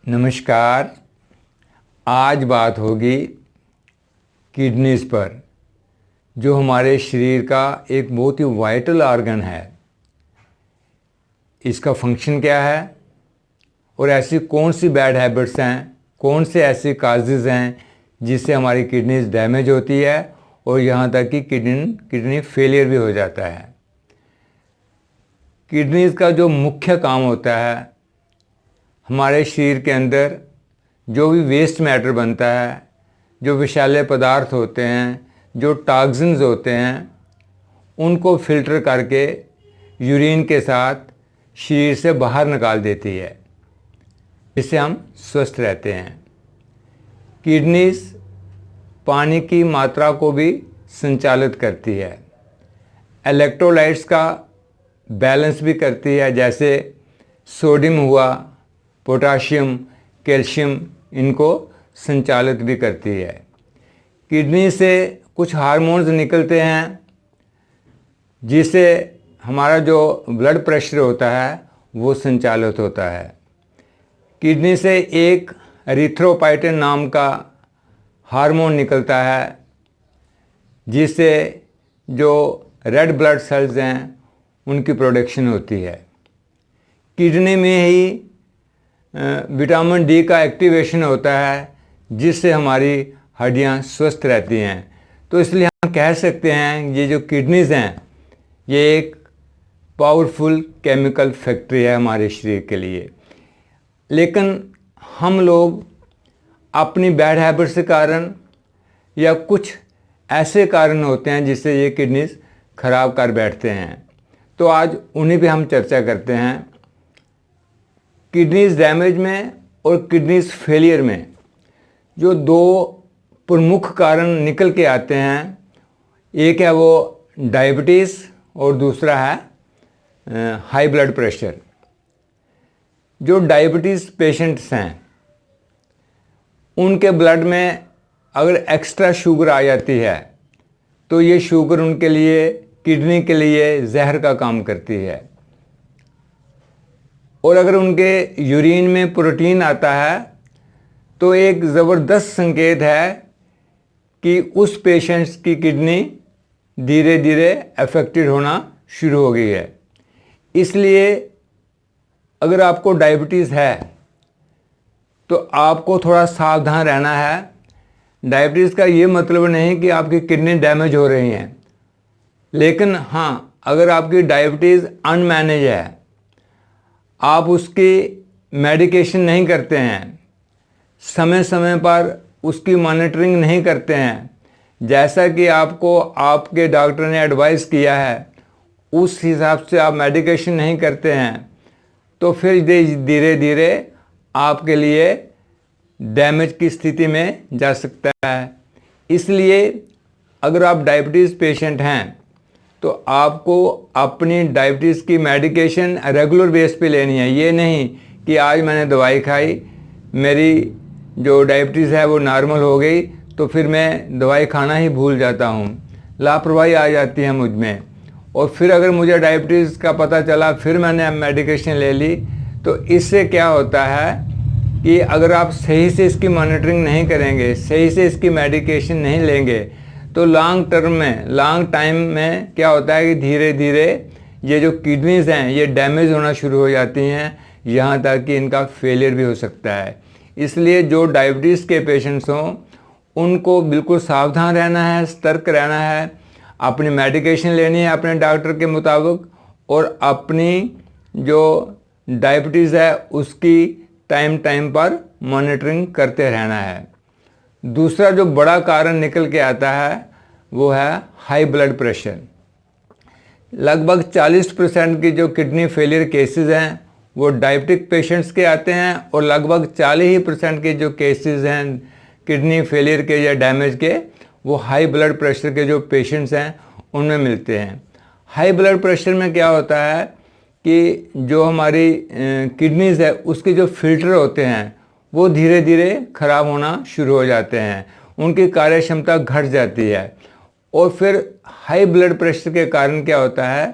नमस्कार। आज बात होगी किडनीज़ पर, जो हमारे शरीर का एक बहुत ही वाइटल ऑर्गन है। इसका फंक्शन क्या है और ऐसी कौन सी बैड हैबिट्स हैं, कौन से ऐसे काजेज़ हैं जिससे हमारी किडनीज़ डैमेज होती है और यहाँ तक कि किडनी फेलियर भी हो जाता है। किडनीज़ का जो मुख्य काम होता है, हमारे शरीर के अंदर जो भी वेस्ट मैटर बनता है, जो विषैले पदार्थ होते हैं, जो टॉक्सिन्स होते हैं, उनको फिल्टर करके यूरिन के साथ शरीर से बाहर निकाल देती है, जिससे हम स्वस्थ रहते हैं। किडनीज पानी की मात्रा को भी संचालित करती है, इलेक्ट्रोलाइट्स का बैलेंस भी करती है, जैसे सोडियम हुआ, पोटाशियम, कैल्शियम, इनको संचालित भी करती है। किडनी से कुछ हार्मोन्स निकलते हैं जिससे हमारा जो ब्लड प्रेशर होता है वो संचालित होता है। किडनी से एक एरिथ्रोपाइटिन नाम का हार्मोन निकलता है जिससे जो रेड ब्लड सेल्स हैं उनकी प्रोडक्शन होती है। किडनी में ही विटामिन डी का एक्टिवेशन होता है जिससे हमारी हड्डियां स्वस्थ रहती हैं। तो इसलिए हम कह सकते हैं ये जो किडनीज़ हैं ये एक पावरफुल केमिकल फैक्ट्री है हमारे शरीर के लिए। लेकिन हम लोग अपनी बैड हैबिट्स के कारण या कुछ ऐसे कारण होते हैं जिससे ये किडनीज़ ख़राब कर बैठते हैं, तो आज उन्हीं पे हम चर्चा करते हैं। किडनीज़ डैमेज में और किडनीज़ फेलियर में जो दो प्रमुख कारण निकल के आते हैं, एक है वो डायबिटीज़ और दूसरा है हाई ब्लड प्रेशर। जो डायबिटीज़ पेशेंट्स हैं उनके ब्लड में अगर एक्स्ट्रा शुगर आ जाती है तो ये शुगर उनके लिए, किडनी के लिए जहर का काम करती है। और अगर उनके यूरिन में प्रोटीन आता है तो एक ज़बरदस्त संकेत है कि उस पेशेंट्स की किडनी धीरे धीरे अफेक्टेड होना शुरू हो गई है। इसलिए अगर आपको डायबिटीज़ है तो आपको थोड़ा सावधान रहना है। डायबिटीज़ का ये मतलब नहीं कि आपकी किडनी डैमेज हो रही हैं, लेकिन हाँ, अगर आपकी डायबिटीज़ अनमैनेज है, आप उसकी मेडिकेशन नहीं करते हैं, समय समय पर उसकी मॉनिटरिंग नहीं करते हैं, जैसा कि आपको आपके डॉक्टर ने एडवाइस किया है उस हिसाब से आप मेडिकेशन नहीं करते हैं, तो फिर धीरे धीरे आपके लिए डैमेज की स्थिति में जा सकता है। इसलिए अगर आप डायबिटीज़ पेशेंट हैं तो आपको अपनी डायबिटीज़ की मेडिकेशन रेगुलर बेस पे लेनी है। ये नहीं कि आज मैंने दवाई खाई, मेरी जो डायबिटीज़ है वो नॉर्मल हो गई तो फिर मैं दवाई खाना ही भूल जाता हूँ। लापरवाही आ जाती है मुझ में, और फिर अगर मुझे डायबिटीज़ का पता चला फिर मैंने मेडिकेशन ले ली, तो इससे क्या होता है कि अगर आप सही से इसकी मॉनिटरिंग नहीं करेंगे, सही से इसकी मेडिकेशन नहीं लेंगे, तो लॉन्ग टर्म में, लॉन्ग टाइम में क्या होता है कि धीरे धीरे ये जो किडनीज़ हैं ये डैमेज होना शुरू हो जाती हैं, यहाँ तक कि इनका फेलियर भी हो सकता है। इसलिए जो डायबिटीज़ के पेशेंट्स हों उनको बिल्कुल सावधान रहना है, सतर्क रहना है, अपनी मेडिकेशन लेनी है अपने डॉक्टर के मुताबिक, और अपनी जो डायबिटीज़ है उसकी टाइम टाइम पर मॉनिटरिंग करते रहना है। दूसरा जो बड़ा कारण निकल के आता है वो है हाई ब्लड प्रेशर। लगभग 40% की जो किडनी फेलियर केसेस हैं वो डायबिटिक पेशेंट्स के आते हैं, और लगभग 40% के जो केसेस हैं किडनी फेलियर के या डैमेज के वो हाई ब्लड प्रेशर के जो पेशेंट्स हैं उनमें मिलते हैं। हाई ब्लड प्रेशर में क्या होता है कि जो हमारी किडनीज़ है उसके जो फिल्टर होते हैं वो धीरे धीरे ख़राब होना शुरू हो जाते हैं, उनकी कार्य क्षमता घट जाती है। और फिर हाई ब्लड प्रेशर के कारण क्या होता है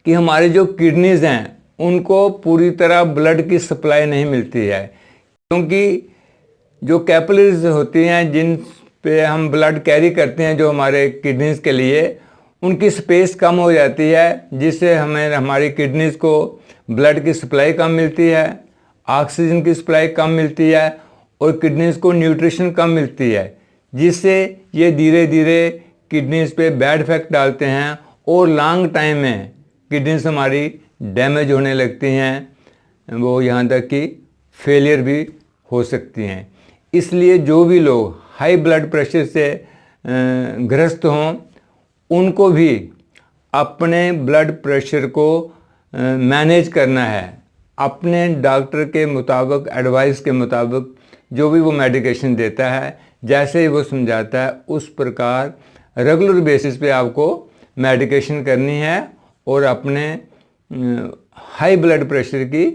कि हमारी जो किडनीज़ हैं उनको पूरी तरह ब्लड की सप्लाई नहीं मिलती है, क्योंकि जो कैपिलरीज होती हैं जिन पे हम ब्लड कैरी करते हैं जो हमारे किडनीज के लिए, उनकी स्पेस कम हो जाती है, जिससे हमें हमारी किडनीज को ब्लड की सप्लाई कम मिलती है, ऑक्सीजन की सप्लाई कम मिलती है और किडनीज को न्यूट्रिशन कम मिलती है, जिससे ये धीरे धीरे किडनीज पे बैड इफेक्ट डालते हैं और लॉन्ग टाइम में किडनीज हमारी डैमेज होने लगती हैं, वो यहाँ तक कि फेलियर भी हो सकती हैं। इसलिए जो भी लोग हाई ब्लड प्रेशर से ग्रस्त हों, उनको भी अपने ब्लड प्रेशर को मैनेज करना है, अपने डॉक्टर के मुताबिक, एडवाइस के मुताबिक जो भी वो मेडिकेशन देता है, जैसे ही वो समझाता है उस प्रकार रेगुलर बेसिस पे आपको मेडिकेशन करनी है और अपने हाई ब्लड प्रेशर की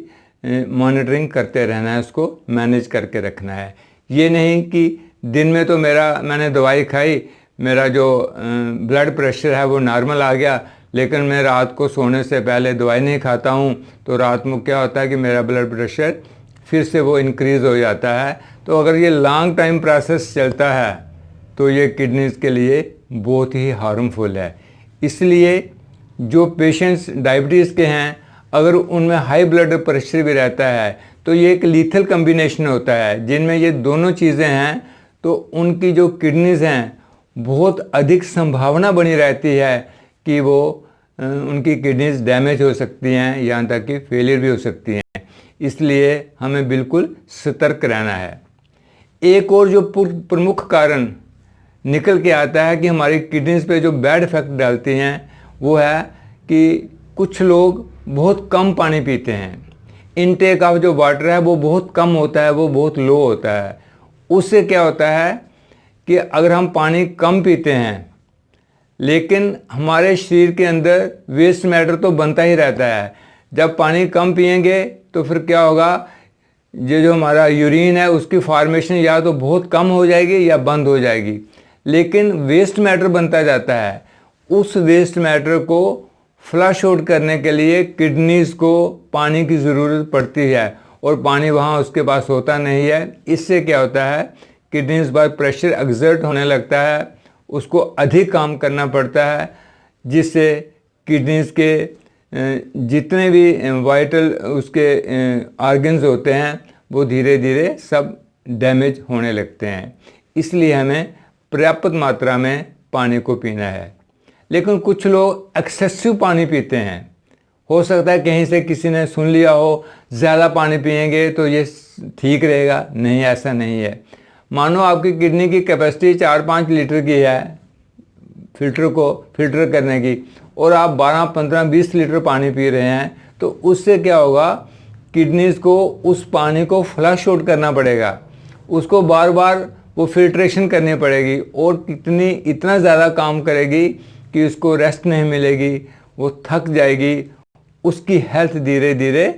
मॉनिटरिंग करते रहना है, उसको मैनेज करके रखना है। ये नहीं कि दिन में तो मैंने दवाई खाई, मेरा जो ब्लड प्रेशर है वो नॉर्मल आ गया, लेकिन मैं रात को सोने से पहले दवाई नहीं खाता हूँ तो रात में क्या होता है कि मेरा ब्लड प्रेशर फिर से वो इंक्रीज़ हो जाता है। तो अगर ये लॉन्ग टाइम प्रोसेस चलता है तो ये किडनीज़ के लिए बहुत ही हार्मफुल है। इसलिए जो पेशेंट्स डायबिटीज़ के हैं, अगर उनमें हाई ब्लड प्रेशर भी रहता है तो ये एक लीथल कम्बिनेशन होता है, जिनमें ये दोनों चीज़ें हैं तो उनकी जो किडनीज़ हैं बहुत अधिक संभावना बनी रहती है कि वो उनकी किडनीज डैमेज हो सकती हैं, यहाँ तक कि फेलियर भी हो सकती हैं। इसलिए हमें बिल्कुल सतर्क रहना है। एक और जो प्रमुख कारण निकल के आता है कि हमारी किडनीज पे जो बैड इफेक्ट डालती हैं, वो है कि कुछ लोग बहुत कम पानी पीते हैं। इनटेक ऑफ जो वाटर है वो बहुत कम होता है, वो बहुत लो होता है। उससे क्या होता है कि अगर हम पानी कम पीते हैं लेकिन हमारे शरीर के अंदर वेस्ट मैटर तो बनता ही रहता है। जब पानी कम पिएंगे तो फिर क्या होगा, ये जो हमारा यूरिन है उसकी फॉर्मेशन या तो बहुत कम हो जाएगी या बंद हो जाएगी, लेकिन वेस्ट मैटर बनता जाता है। उस वेस्ट मैटर को फ्लश आउट करने के लिए किडनीज को पानी की ज़रूरत पड़ती है और पानी वहाँ उसके पास होता नहीं है। इससे क्या होता है, किडनीज पर प्रेशर एक्सर्ट होने लगता है, उसको अधिक काम करना पड़ता है, जिससे किडनीज के जितने भी वाइटल उसके ऑर्गन्स होते हैं वो धीरे धीरे सब डैमेज होने लगते हैं। इसलिए हमें पर्याप्त मात्रा में पानी को पीना है। लेकिन कुछ लोग एक्सेसिव पानी पीते हैं। हो सकता है कहीं से किसी ने सुन लिया हो ज़्यादा पानी पिएंगे तो ये ठीक रहेगा, नहीं, ऐसा नहीं है। मानो आपकी किडनी की कैपेसिटी 4-5 लीटर की है फिल्टर करने की, और आप 12, 15, 20 लीटर पानी पी रहे हैं, तो उससे क्या होगा, किडनीज को उस पानी को फ्लश आउट करना पड़ेगा, उसको बार बार वो फिल्ट्रेशन करनी पड़ेगी और इतना ज़्यादा काम करेगी कि उसको रेस्ट नहीं मिलेगी, वो थक जाएगी, उसकी हेल्थ धीरे धीरे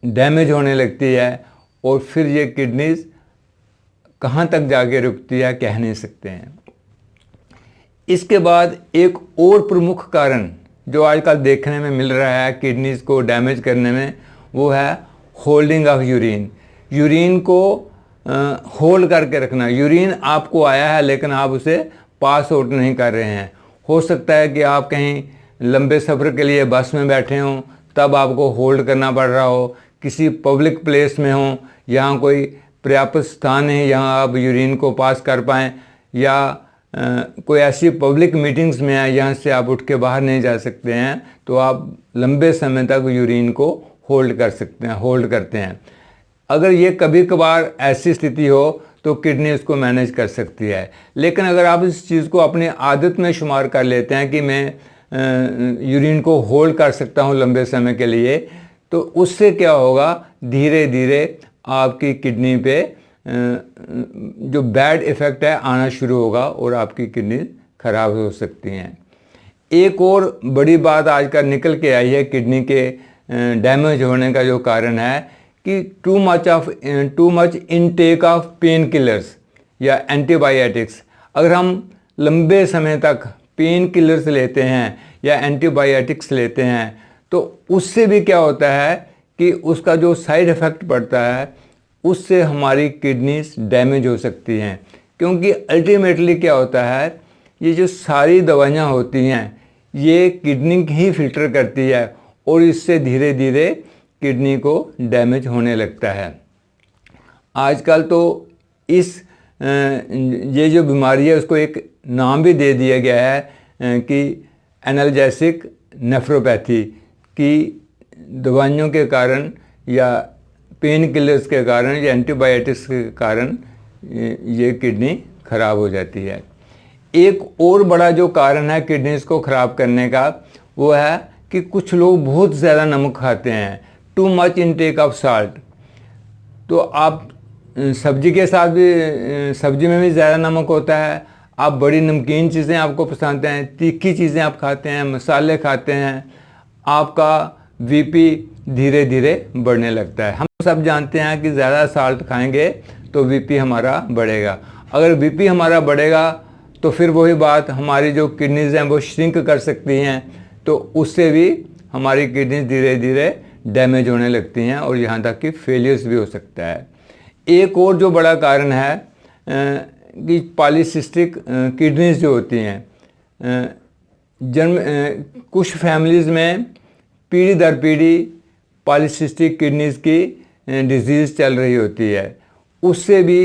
डैमेज होने लगती है और फिर ये किडनीज कहाँ तक जाके रुकती है कह नहीं सकते हैं। इसके बाद एक और प्रमुख कारण जो आजकल देखने में मिल रहा है किडनीज को डैमेज करने में, वो है होल्डिंग ऑफ यूरिन। यूरिन को होल्ड करके रखना। यूरिन आपको आया है लेकिन आप उसे पास आउट नहीं कर रहे हैं। हो सकता है कि आप कहीं लंबे सफ़र के लिए बस में बैठे हों, तब आपको होल्ड करना पड़ रहा हो, किसी पब्लिक प्लेस में हो, यहाँ कोई पर्याप्त स्थान है यहाँ आप यूरिन को पास कर पाएँ, या कोई ऐसी पब्लिक मीटिंग्स में है यहाँ से आप उठ के बाहर नहीं जा सकते हैं, तो आप लंबे समय तक यूरिन को होल्ड करते हैं। अगर ये कभी कभार ऐसी स्थिति हो तो किडनी उसको मैनेज कर सकती है। लेकिन अगर आप इस चीज़ को अपनी आदत में शुमार कर लेते हैं कि मैं यूरिन को होल्ड कर सकता हूँ लंबे समय के लिए, तो उससे क्या होगा, धीरे धीरे आपकी किडनी पे जो बैड इफ़ेक्ट है आना शुरू होगा और आपकी किडनी ख़राब हो सकती हैं। एक और बड़ी बात आजकल निकल के आई है किडनी के डैमेज होने का जो कारण है कि too much intake of pain killers या एंटीबायोटिक्स। अगर हम लंबे समय तक पेन किलर्स लेते हैं या एंटीबायोटिक्स लेते हैं तो उससे भी क्या होता है कि उसका जो साइड इफ़ेक्ट पड़ता है उससे हमारी किडनीज डैमेज हो सकती हैं। क्योंकि अल्टीमेटली क्या होता है, ये जो सारी दवाइयाँ होती हैं ये किडनी ही फिल्टर करती है और इससे धीरे धीरे किडनी को डैमेज होने लगता है। आजकल तो इस ये जो बीमारी है उसको एक नाम भी दे दिया गया है कि एनाल्जेसिक नेफ्रोपैथी, की दवाइयों के कारण या पेन किलर्स के कारण या एंटीबायोटिक्स के कारण ये किडनी खराब हो जाती है। एक और बड़ा जो कारण है किडनीज को ख़राब करने का वो है कि कुछ लोग बहुत ज़्यादा नमक खाते हैं, too much intake of salt. तो आप सब्जी के साथ भी, सब्जी में भी ज़्यादा नमक होता है, आप बड़ी नमकीन चीज़ें आपको पसंद हैं, तीखी चीज़ें आप खाते हैं, मसाले खाते हैं, आपका बीपी धीरे धीरे बढ़ने लगता है। हम सब जानते हैं कि ज़्यादा साल्ट खाएंगे तो बीपी हमारा बढ़ेगा। अगर बीपी हमारा बढ़ेगा तो फिर वही बात, हमारी जो किडनीज हैं वो श्रिंक कर सकती हैं, तो उससे भी हमारी किडनी धीरे धीरे डैमेज होने लगती हैं और यहाँ तक कि फेलियर्स भी हो सकता है। एक और जो बड़ा कारण है कि पॉलीसिस्टिक किडनीज जो होती हैं, कुछ फैमिलीज़ में पीढ़ी दर पीढ़ी पॉलीसिस्टिक किडनीज की डिजीज़ चल रही होती है। उससे भी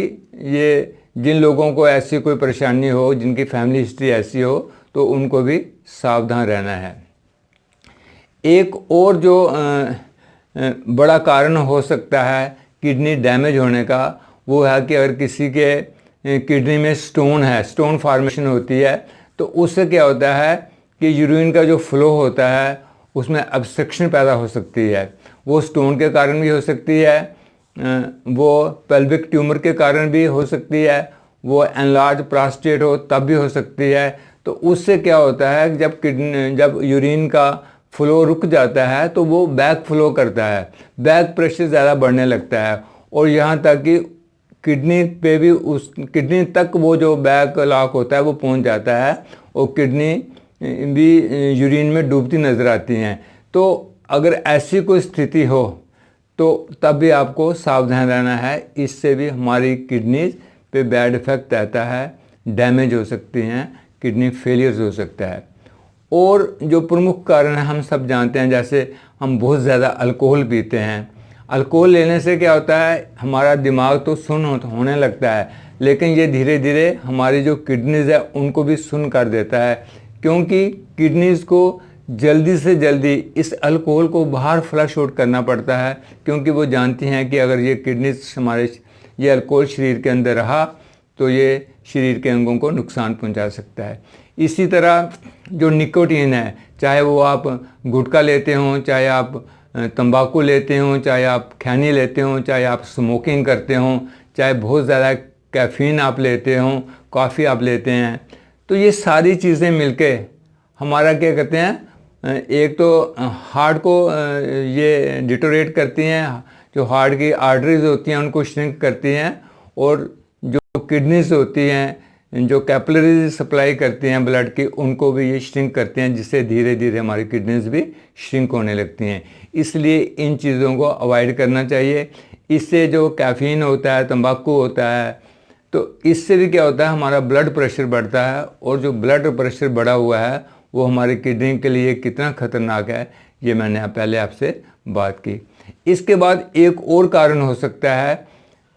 ये जिन लोगों को ऐसी कोई परेशानी हो, जिनकी फैमिली हिस्ट्री ऐसी हो, तो उनको भी सावधान रहना है। एक और जो बड़ा कारण हो सकता है किडनी डैमेज होने का वो है कि अगर किसी के किडनी में स्टोन है, स्टोन फॉर्मेशन होती है, तो उससे क्या होता है कि यूरिन का जो फ्लो होता है उसमें ऑब्स्ट्रक्शन पैदा हो सकती है। वो स्टोन के कारण भी हो सकती है, वो पेल्विक ट्यूमर के कारण भी हो सकती है, वो एनलार्ज प्रोस्टेट हो तब भी हो सकती है। तो उससे क्या होता है, जब यूरिन का फ्लो रुक जाता है तो वो बैक फ्लो करता है, बैक प्रेशर ज़्यादा बढ़ने लगता है और यहाँ तक कि किडनी पे भी, उस किडनी तक वो जो बैक लॉक होता है वो पहुँच जाता है और किडनी भी यूरिन में डूबती नज़र आती हैं। तो अगर ऐसी कोई स्थिति हो तो तब भी आपको सावधान रहना है, इससे भी हमारी किडनीज पे बैड इफ़ेक्ट आता है, डैमेज हो सकती हैं, किडनी फेलियर्स हो सकता है। और जो प्रमुख कारण है हम सब जानते हैं, जैसे हम बहुत ज़्यादा अल्कोहल पीते हैं। अल्कोहल लेने से क्या होता है, हमारा दिमाग तो सुन्न होने लगता है, लेकिन ये धीरे धीरे हमारी जो किडनीज है उनको भी सुन्न कर देता है, क्योंकि किडनीज को जल्दी से जल्दी इस अल्कोहल को बाहर फ्लश आउट करना पड़ता है, क्योंकि वो जानती हैं कि अगर ये किडनीज हमारे ये अल्कोहल शरीर के अंदर रहा तो ये शरीर के अंगों को नुकसान पहुंचा सकता है। इसी तरह जो निकोटीन है, चाहे वो आप गुटखा लेते हों, चाहे आप तंबाकू लेते हों, चाहे आप खैनी लेते हों, चाहे आप स्मोकिंग करते हों, चाहे बहुत ज़्यादा कैफ़ीन आप लेते हों, कॉफ़ी आप लेते हैं, तो ये सारी चीज़ें मिलके हमारा क्या कहते हैं, एक तो हार्ट को ये डिटोरेट करती हैं, जो हार्ट की आर्टरीज होती हैं उनको श्रिंक करती हैं, और जो किडनीज होती हैं जो कैपिलरीज सप्लाई करती हैं ब्लड की, उनको भी ये श्रिंक करते हैं, जिससे धीरे धीरे हमारी किडनीज भी श्रिंक होने लगती हैं। इसलिए इन चीज़ों को अवॉइड करना चाहिए। इससे जो कैफ़ीन होता है, तंबाकू होता है, तो इससे भी क्या होता है, हमारा ब्लड प्रेशर बढ़ता है, और जो ब्लड प्रेशर बढ़ा हुआ है वो हमारी किडनी के लिए कितना ख़तरनाक है ये मैंने पहले आपसे बात की। इसके बाद एक और कारण हो सकता है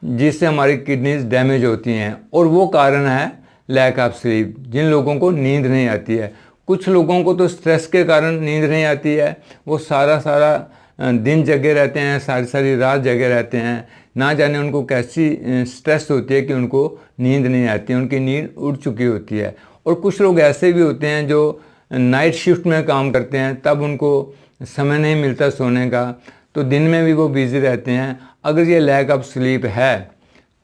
जिससे हमारी किडनीज डैमेज होती हैं, और वो कारण है लैक ऑफ स्लीप। जिन लोगों को नींद नहीं आती है, कुछ लोगों को तो स्ट्रेस के कारण नींद नहीं आती है, वो सारा दिन जगे रहते हैं, सारी सारी रात जगे रहते हैं, ना जाने उनको कैसी स्ट्रेस होती है कि उनको नींद नहीं आती है, उनकी नींद उड़ चुकी होती है। और कुछ लोग ऐसे भी होते हैं जो नाइट शिफ्ट में काम करते हैं, तब उनको समय नहीं मिलता सोने का, तो दिन में भी वो बिज़ी रहते हैं। अगर ये लैक ऑफ स्लीप है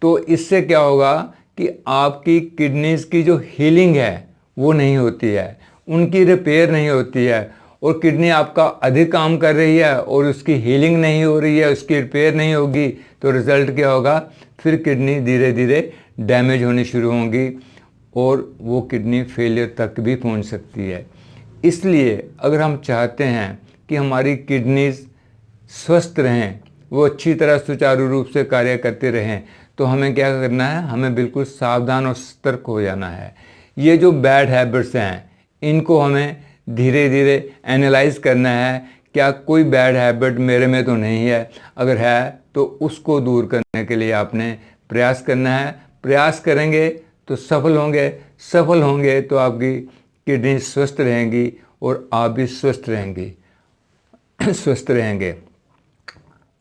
तो इससे क्या होगा कि आपकी किडनीज़ की जो हीलिंग है वो नहीं होती है, उनकी रिपेयर नहीं होती है, और किडनी आपका अधिक काम कर रही है और उसकी हीलिंग नहीं हो रही है, उसकी रिपेयर नहीं होगी, तो रिज़ल्ट क्या होगा, फिर किडनी धीरे धीरे डैमेज होनी शुरू होंगी और वो किडनी फेलियर तक भी पहुंच सकती है। इसलिए अगर हम चाहते हैं कि हमारी किडनीज स्वस्थ रहें, वो अच्छी तरह सुचारू रूप से कार्य करते रहें, तो हमें क्या करना है, हमें बिल्कुल सावधान और सतर्क हो जाना है। ये जो बैड हैबिट्स हैं इनको हमें धीरे धीरे एनालाइज करना है, क्या कोई बैड हैबिट मेरे में तो नहीं है, अगर है तो उसको दूर करने के लिए आपने प्रयास करना है। प्रयास करेंगे तो सफल होंगे तो आपकी किडनी स्वस्थ रहेंगी और आप भी स्वस्थ रहेंगे।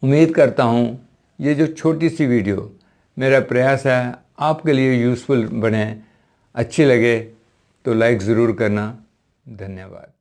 उम्मीद करता हूँ ये जो छोटी सी वीडियो मेरा प्रयास है आपके लिए यूज़फुल बने। अच्छी लगे तो लाइक ज़रूर करना। धन्यवाद।